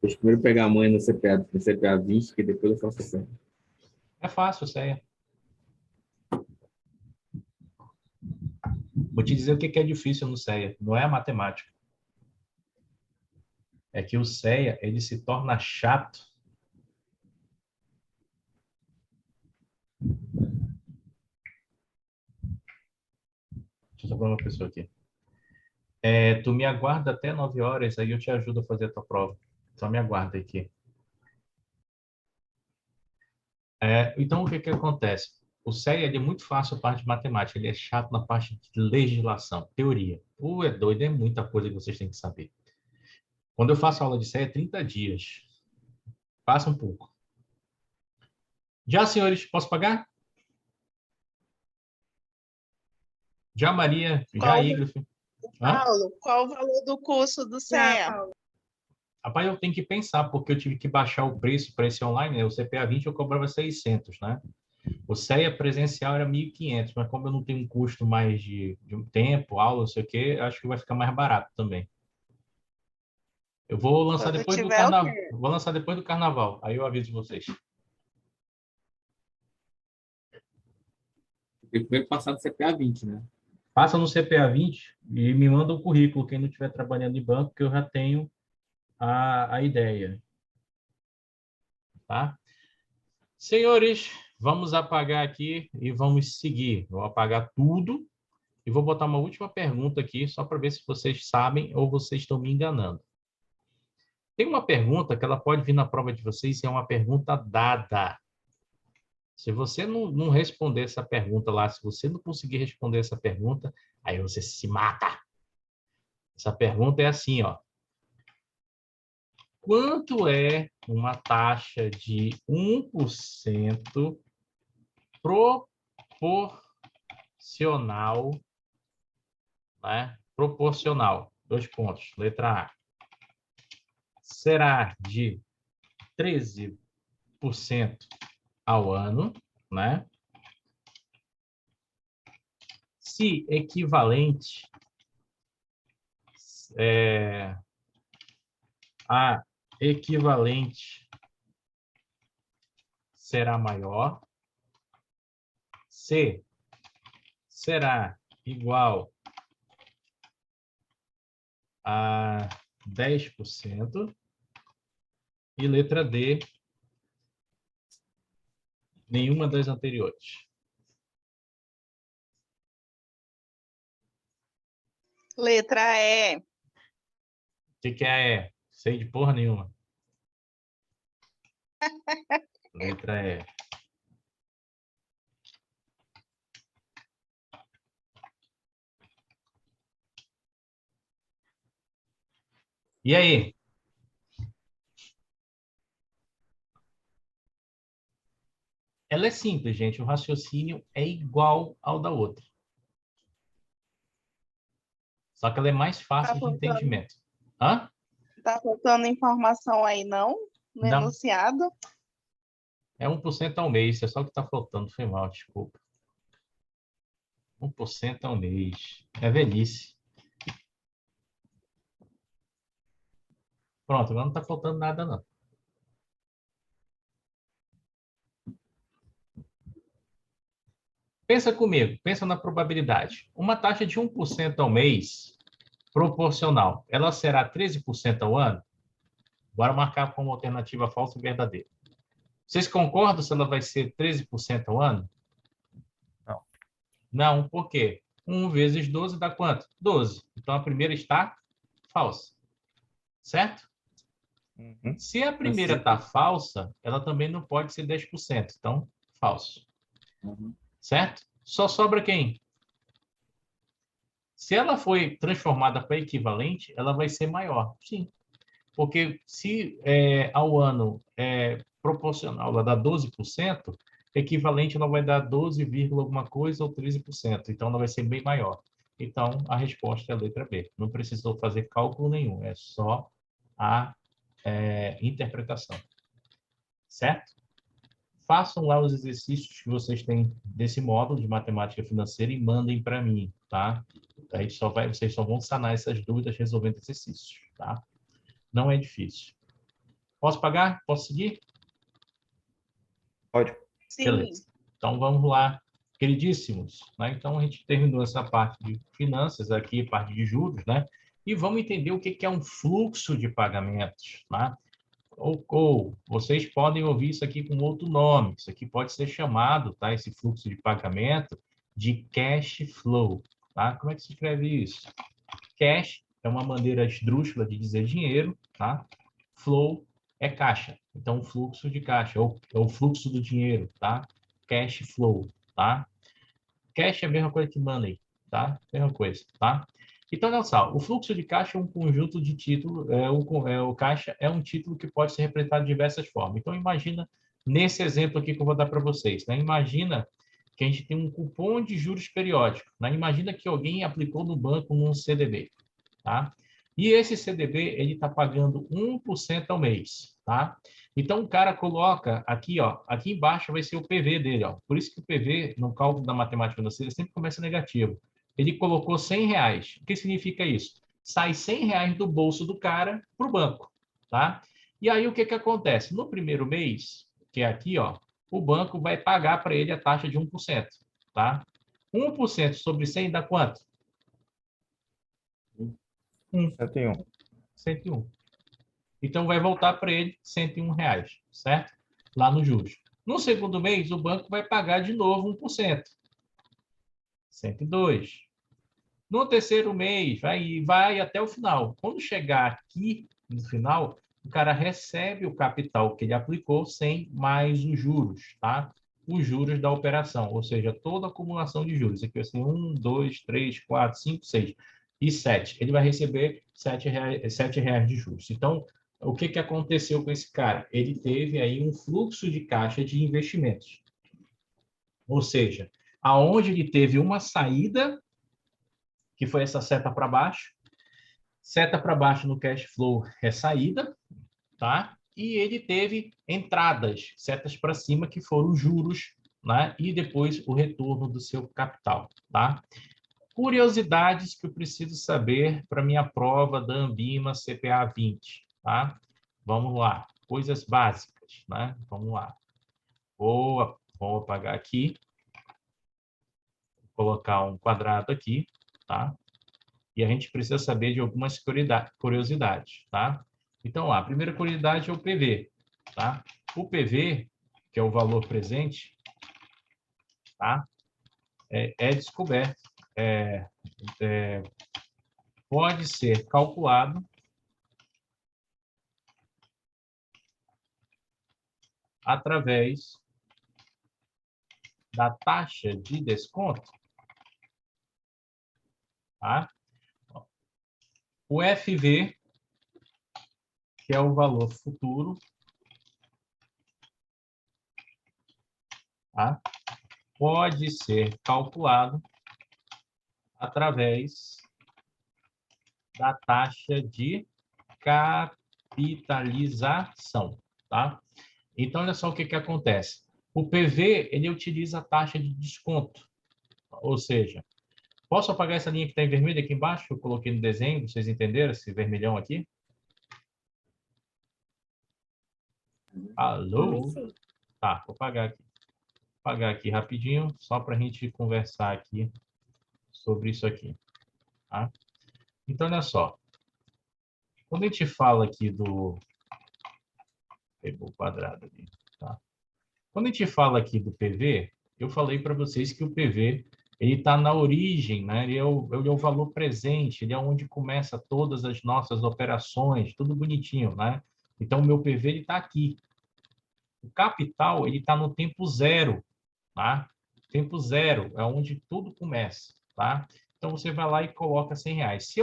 Deixa eu primeiro pegar a mãe no CPA 20, que depois eu faço a conta. É fácil, CEA. Vou te dizer o que é difícil no CEA. Não é a matemática. É que o CEA, ele se torna chato. Deixa eu só falar uma pessoa aqui. Tu me aguarda até 9 horas, aí eu te ajudo a fazer a tua prova. Só me aguarda aqui. Então, o que acontece? O CEA ele é muito fácil a parte de matemática, ele é chato na parte de legislação, teoria. É doido, é muita coisa que vocês têm que saber. Quando eu faço aula de CEA, é 30 dias. Passa um pouco. Já, senhores, posso pagar? Já, Maria? Já, Qual, Igor? Paulo, qual o valor do curso do Já, CEA? Paulo. Rapaz, eu tenho que pensar, porque eu tive que baixar o preço para esse online, né? O CPA 20 eu cobrava 600, né? O CEA presencial era 1.500, mas como eu não tenho um custo mais de um tempo, aula, não sei o quê, acho que vai ficar mais barato também. Eu vou lançar Quando depois do tiver o carnaval. quê? Vou lançar depois do carnaval. Aí eu aviso vocês. Tem que primeiro passar no CPA 20, né? Passa no CPA 20 e me manda o currículo, quem não estiver trabalhando em banco, que eu já tenho a ideia. Tá? Senhores, vamos apagar aqui e vamos seguir. Vou apagar tudo e vou botar uma última pergunta aqui, só para ver se vocês sabem ou vocês estão me enganando. Tem uma pergunta que ela pode vir na prova de vocês e é uma pergunta dada. Se você não responder essa pergunta lá, se você não conseguir responder essa pergunta, aí você se mata. Essa pergunta é assim, ó. Quanto é uma taxa de 1% proporcional, né? Proporcional. 2 pontos. Letra A. Será de 13% ao ano, né? Se equivalente a equivalente será maior, C será igual a 10%, e letra D, nenhuma das anteriores. Letra E. O que é E? Sei de porra nenhuma. Letra E. E aí? Ela é simples, gente. O raciocínio é igual ao da outra. Só que ela é mais fácil de entendimento. Hã? Tá faltando informação aí, não? No Não. enunciado? É 1% ao mês. É só o que está faltando. Foi mal, desculpa. 1% ao mês. É velhice. Pronto, agora não está faltando nada, não. Pensa comigo, pensa na probabilidade. Uma taxa de 1% ao mês proporcional, ela será 13% ao ano? Bora marcar como alternativa falsa e verdadeira. Vocês concordam se ela vai ser 13% ao ano? Não. Não, por quê? 1 vezes 12 dá quanto? 12. Então, a primeira está falsa. Certo? Uhum. Se a primeira está falsa, ela também não pode ser 10%. Então, falso. Certo? Só sobra quem? Se ela foi transformada para equivalente, ela vai ser maior. Sim. Porque se ao ano proporcional ela dá 12%, equivalente ela vai dar 12, alguma coisa ou 13%. Então, ela vai ser bem maior. Então, a resposta é a letra B. Não precisou fazer cálculo nenhum. É só a interpretação. Certo? Façam lá os exercícios que vocês têm desse módulo de matemática financeira e mandem para mim, tá? Aí vocês só vão sanar essas dúvidas resolvendo exercícios, tá? Não é difícil. Posso pagar? Posso seguir? Pode. Sim. Beleza. Então, vamos lá, queridíssimos. Né? Então, a gente terminou essa parte de finanças aqui, parte de juros, né? E vamos entender o que é um fluxo de pagamentos, né? Ou vocês podem ouvir isso aqui com outro nome. Isso aqui pode ser chamado, tá? Esse fluxo de pagamento de cash flow, tá? Como é que se escreve isso? Cash é uma maneira esdrúxula de dizer dinheiro, tá? Flow é caixa. Então, o fluxo de caixa, ou é o fluxo do dinheiro, tá? Cash flow, tá? Cash é a mesma coisa que money, tá? Mesma coisa, tá? Então, olha só, o fluxo de caixa é um conjunto de títulos, o caixa é um título que pode ser representado de diversas formas. Então, imagina, nesse exemplo aqui que eu vou dar para vocês, né? Imagina que a gente tem um cupom de juros periódico, né? Imagina que alguém aplicou no banco num CDB, tá? E esse CDB, ele está pagando 1% ao mês, tá? Então, o cara coloca aqui, ó, aqui embaixo vai ser o PV dele, ó. Por isso que o PV, no cálculo da matemática financeira, sempre começa negativo. Ele colocou R$100. O que significa isso? Sai R$100 do bolso do cara para o banco, tá? E aí, o que acontece? No primeiro mês, que é aqui, ó, o banco vai pagar para ele a taxa de 1%, tá? 1% sobre 100 dá quanto? 101. 101. Então, vai voltar para ele R$101, certo? Lá no juros. No segundo mês, o banco vai pagar de novo 1%. 102. No terceiro mês, vai até o final. Quando chegar aqui no final, o cara recebe o capital que ele aplicou sem mais os juros, tá? Os juros da operação, ou seja, toda a acumulação de juros. Aqui vai ser 1, 2, 3, 4, 5, 6 e 7. Ele vai receber R$7 de juros. Então, o que aconteceu com esse cara? Ele teve aí um fluxo de caixa de investimentos. Ou seja, aonde ele teve uma saída, que foi essa seta para baixo. Seta para baixo no cash flow é saída, tá? E ele teve entradas, setas para cima, que foram juros, né? E depois o retorno do seu capital, tá? Curiosidades que eu preciso saber para minha prova da Ambima CPA 20, tá? Vamos lá, coisas básicas, né? Vamos lá. Vou apagar aqui. Vou colocar um quadrado aqui, tá? E a gente precisa saber de algumas curiosidades, tá? Então, lá, a primeira curiosidade é o PV, tá? O PV, que é o valor presente, tá? É descoberto, pode ser calculado através da taxa de desconto, tá? O FV, que é o valor futuro, tá? Pode ser calculado através da taxa de capitalização, tá? Então, olha só o que acontece. O PV, ele utiliza a taxa de desconto, ou seja, posso apagar essa linha que está em vermelho aqui embaixo? Eu coloquei no desenho, vocês entenderam esse vermelhão aqui? Alô? Sim. Tá, vou apagar aqui. Vou apagar aqui rapidinho, só para a gente conversar aqui sobre isso aqui. Tá? Então, olha só. Quando a gente fala aqui do... Pegou o quadrado ali, tá? Quando a gente fala aqui do PV, eu falei para vocês que o PV ele está na origem, né? Ele é o valor presente, ele é onde começa todas as nossas operações, tudo bonitinho, né? Então, o meu PV está aqui. O capital ele está no tempo zero, tá? Tempo zero é onde tudo começa, tá? Então, você vai lá e coloca R$100. Se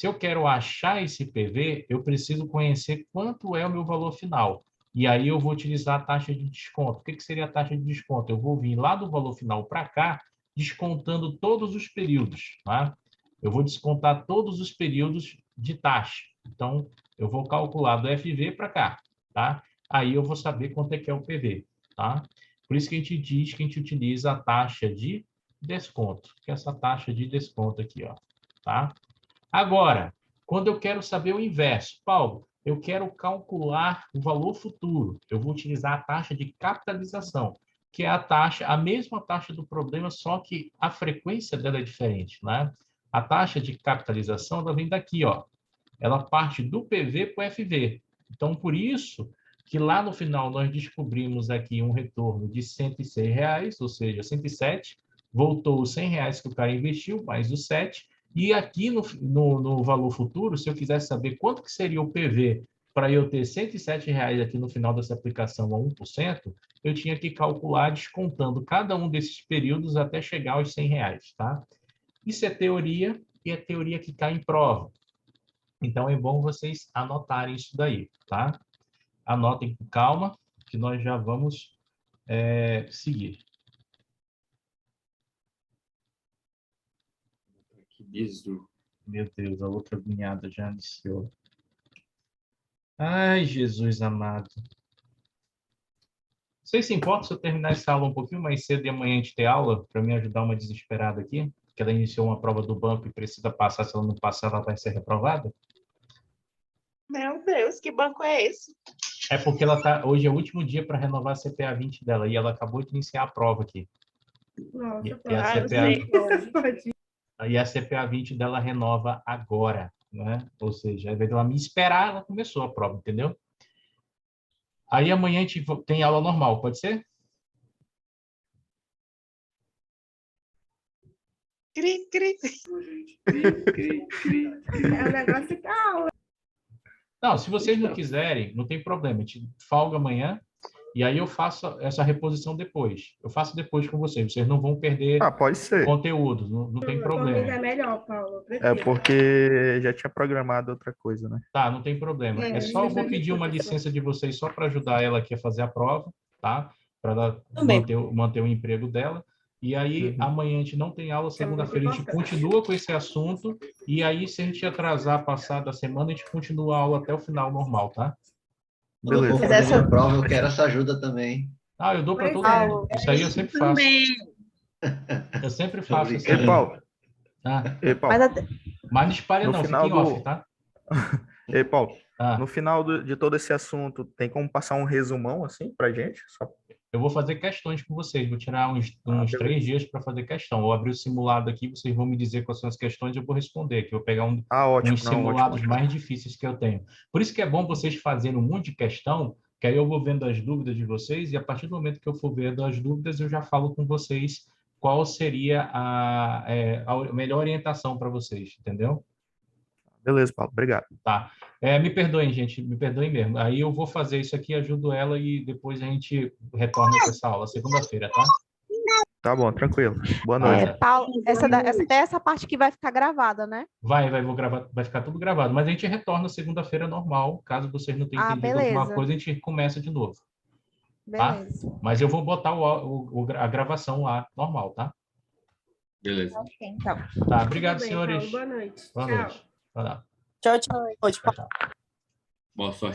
eu quero achar esse PV, eu preciso conhecer quanto é o meu valor final. E aí eu vou utilizar a taxa de desconto. O que seria a taxa de desconto? Eu vou vir lá do valor final para cá, descontando todos os períodos, tá? Eu vou descontar todos os períodos de taxa. Então, eu vou calcular do FV para cá, tá? Aí eu vou saber quanto é que é o PV, tá? Por isso que a gente diz que a gente utiliza a taxa de desconto, que é essa taxa de desconto aqui, ó, tá? Agora, quando eu quero saber o inverso, Paulo, eu quero calcular o valor futuro. Eu vou utilizar a taxa de capitalização, que é a mesma taxa do problema, só que a frequência dela é diferente, né? A taxa de capitalização ela vem daqui, ó. Ela parte do PV para o FV. Então, por isso que lá no final nós descobrimos aqui um retorno de R$106, ou seja, 107, voltou os R$100 que o cara investiu, mais os 7, e aqui no valor futuro, se eu quisesse saber quanto que seria o PV para eu ter R$107 aqui no final dessa aplicação a 1%, eu tinha que calcular descontando cada um desses períodos até chegar aos R$100, tá? Isso é teoria e é teoria que cai em prova. Então, é bom vocês anotarem isso daí, tá? Anotem com calma, que nós já vamos seguir. Que bizu. Meu Deus, a outra vinhada já iniciou. Ai, Jesus amado. Vocês se importam se eu terminar essa aula um pouquinho mais cedo e amanhã a gente ter aula, para me ajudar uma desesperada aqui? Que ela iniciou uma prova do banco e precisa passar, se ela não passar, ela vai ser reprovada? Meu Deus, que banco é esse? É porque hoje é o último dia para renovar a CPA 20 dela e ela acabou de iniciar a prova aqui. Nossa, E a eu CPA, sei. e a CPA 20 dela renova agora, né? Ou seja, ao invés dela me esperar, ela começou a prova, entendeu? Aí amanhã a gente tem aula normal, pode ser? Cri, cri. é um negócio calma. Não, se vocês não quiserem, não tem problema. A gente folga amanhã e aí eu faço essa reposição depois. Eu faço depois com vocês. Vocês não vão perder Pode ser. conteúdo, não tem Por mim é problema. melhor, Paulo. eu É prefiro. porque já tinha programado outra coisa, né? Tá, não tem problema. É só eu vou pedir uma licença de vocês só para ajudar ela aqui a fazer a prova, tá? Para ela manter o emprego dela. E aí, amanhã a gente não tem aula, segunda-feira a gente continua com esse assunto. E aí, se a gente atrasar, passar da semana, a gente continua a aula até o final normal, tá? Quando eu Beleza. for fazer minha prova, eu quero essa ajuda também. Ah, eu dou para todo mundo. Isso aí eu sempre faço. Eu sempre faço isso. Ei, Paulo. Ei, Paulo. Mas não espalha No não, fica final em off, tá? Ei, Paulo. Ah. No final de todo esse assunto, tem como passar um resumão, assim, pra gente? Eu vou fazer questões com vocês, vou tirar uns 3 dias para fazer questão. Vou abrir o simulado aqui, vocês vão me dizer quais são as questões e eu vou responder, que eu vou pegar uns simulados mais difíceis que eu tenho. Por isso que é bom vocês fazerem um monte de questão, que aí eu vou vendo as dúvidas de vocês e a partir do momento que eu for vendo as dúvidas, eu já falo com vocês qual seria a melhor orientação para vocês, entendeu? Beleza, Paulo, obrigado. Tá. Me perdoem, gente, me perdoem mesmo. Aí eu vou fazer isso aqui, ajudo ela e depois a gente retorna com essa aula, segunda-feira, tá? Tá bom, tranquilo. Boa noite. Paulo, essa parte que vai ficar gravada, né? Vou gravar, vai ficar tudo gravado, mas a gente retorna segunda-feira normal, caso vocês não tenham entendido alguma coisa, a gente começa de novo. Beleza. Tá? Mas eu vou botar a gravação lá normal, tá? Beleza. Ok, então. Tá, obrigado, Tudo bem, senhores. Paulo. Boa noite. Boa Tchau. noite. Vai lá. Tchau, tchau. Tchau, tchau. Boa sorte.